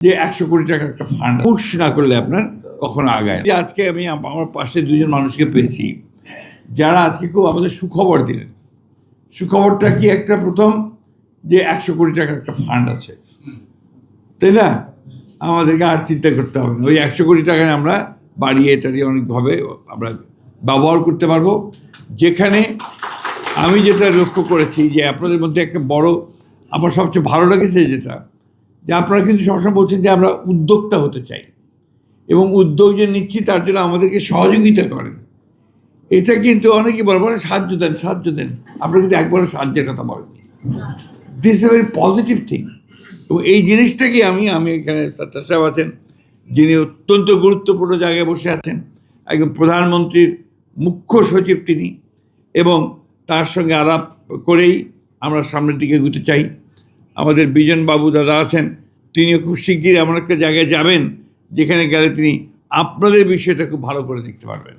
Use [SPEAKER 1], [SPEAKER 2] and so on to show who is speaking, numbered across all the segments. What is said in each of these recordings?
[SPEAKER 1] যে 100 কোটি টাকার একটা ফান্ড পুশ না করলে আপনার কখনো আগায়। যে আজকে আমি আমার পাশে দুজন মানুষকে পেয়েছি যারা আজকে খুব আমাদের সুখবর দিলেন। সুখবরটা কি? একটা প্রথম যে 100 কোটি টাকার একটা ফান্ড আছে, তাই না? আমাদেরকে আর চিন্তা করতে হবে না, ওই 100 কোটি টাকায় আমরা বাড়িয়ে টাড়িয়ে অনেকভাবে আমরা ব্যবহার করতে পারবো। যেখানে আমি যেটা লক্ষ্য করেছি যে আপনাদের মধ্যে একটা বড় আমার সবচেয়ে ভালো লেগেছে যেটা, যে আপনারা কিন্তু সবসময় বলছেন যে আমরা উদ্যোক্তা হতে চাই এবং উদ্যোগ যে নিচ্ছি তার জন্য আমাদেরকে সহযোগিতা করেন। এটা কিন্তু অনেকেই বলে সাহায্য দেন, সাহায্য দেন, আপনারা কিন্তু একবারও সাহায্যের কথা বলেননি। This is a very positive thing. এবং এই জিনিসটাকে আমি এখানে সত্তার সাহেব আছেন, যিনি অত্যন্ত গুরুত্বপূর্ণ জায়গায় বসে আছেন, একজন প্রধানমন্ত্রীর মুখ্য সচিব তিনি, এবং তার সঙ্গে আলাপ করেই আমরা সামনের দিকে এগোতে চাই। আমাদের বিজন বাবু দাদা আছেন, তিনিও খুব শিগগিরই এমন একটা জায়গায় যাবেন যেখানে গেলে তিনি আপনাদের বিষয়টা খুব ভালো করে দেখতে পারবেন।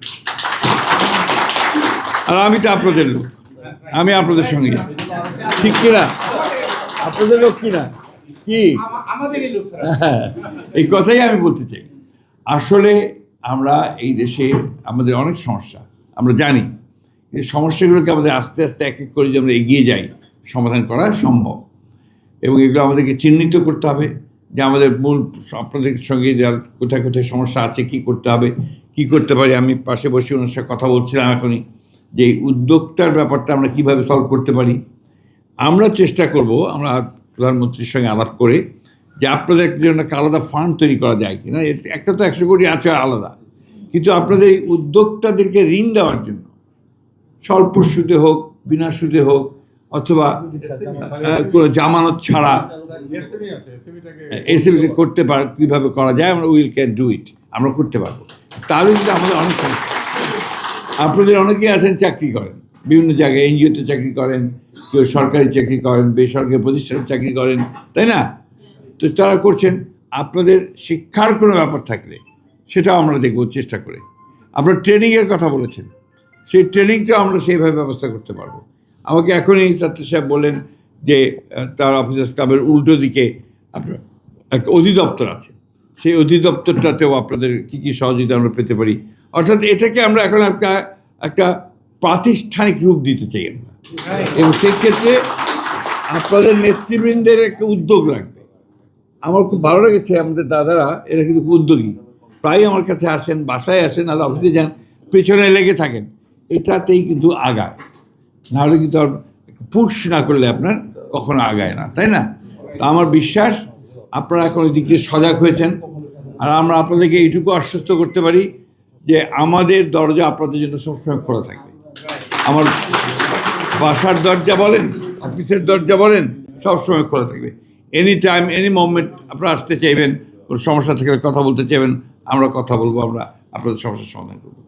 [SPEAKER 1] আর আমি তো আপনাদের লোক, আমি আপনাদের সঙ্গে যাচ্ছি, ঠিক কিনা? আপনাদের লোক কিনা কি? হ্যাঁ, এই কথাই আমি বলতে চাই। আসলে আমরা এই দেশে আমাদের অনেক সমস্যা আমরা জানি, এই সমস্যাগুলোকে আমাদের আস্তে আস্তে এক এক করে যে আমরা এগিয়ে যাই সমাধান করা সম্ভব। এবং এগুলো আমাদেরকে চিহ্নিত করতে হবে যে আমাদের মূল আপনাদের সঙ্গে যার কোথায় কোথায় সমস্যা আছে, কি করতে হবে, কি করতে পারি। আমি পাশে বসে ওনার সাথে কথা বলছিলাম এখনই যে এই উদ্যোক্তার ব্যাপারটা আমরা কীভাবে সলভ করতে পারি। আমরা চেষ্টা করব, আমরা প্রধানমন্ত্রীর সঙ্গে আলাপ করে, যে আপনাদের জন্য একটা আলাদা ফান্ড তৈরি করা যায় কি না। একটা তো 100 কোটি আছে আলাদা, কিন্তু আপনাদের এই উদ্যোক্তাদেরকে ঋণ দেওয়ার জন্য স্বল্প সুদে হোক, বিনা সুদে হোক, অথবা কোনো জামানত ছাড়া এসএমই করতে পার, কীভাবে করা যায়, আমরা উইল ক্যান ডু ইট, আমরা করতে পারবো। তাহলে কিন্তু আমাদের অনেক সমস্যা। আপনাদের অনেকেই আছেন চাকরি করেন, বিভিন্ন জায়গায় এনজিওতে চাকরি করেন, কেউ সরকারি চাকরি করেন, বেসরকারি প্রতিষ্ঠানে চাকরি করেন, তাই না? তো তারা করছেন। আপনাদের শিক্ষার কোনো ব্যাপার থাকলে সেটাও আমরা দেখব চেষ্টা করে। আপনারা ট্রেনিংয়ের কথা বলেছেন, সেই ট্রেনিংটাও আমরা সেইভাবে ব্যবস্থা করতে পারবো। আমাকে এখনই ছাত্র সাহেব বললেন যে তার অফিসার্স ক্লাবের উল্টো দিকে আপনার একটা অধিদপ্তর আছে, সেই অধিদপ্তরটাতেও আপনাদের কী কী সহযোগিতা আমরা পেতে পারি। অর্থাৎ এটাকে আমরা এখন একটা প্রাতিষ্ঠানিক রূপ দিতে চাই আমরা, এবং সেই ক্ষেত্রে আপনাদের নেতৃবৃন্দের একটা উদ্যোগ লাগবে। আমার খুব ভালো লেগেছে, আমাদের দাদারা এরা কিন্তু খুব উদ্যোগী, প্রায় আমার কাছে আসেন, বাসায় আসেন, আর অফিসে যান, পেছনে লেগে থাকেন, এটাতেই কিন্তু আগায়। নাহলে কিন্তু আর পুশ না করলে আপনার কখনো আগায় না, তাই না? তো আমার বিশ্বাস আপনারা এখন ওই দিক দিয়ে সজাগ হয়েছেন। আর আমরা আপনাদেরকে এইটুকু আশ্বস্ত করতে পারি যে আমাদের দরজা আপনাদের জন্য সবসময় খোলা থাকবে। আমার বাসার দরজা বলেন, অফিসের দরজা বলেন, সবসময় খোলা থাকবে। এনি টাইম, এনি মোমেন্ট আপনারা আসতে চাইবেন, কোনো সমস্যা থাকলে কথা বলতে চাইবেন, আমরা কথা বলবো, আমরা আপনাদের সমস্যার সমাধান করবো।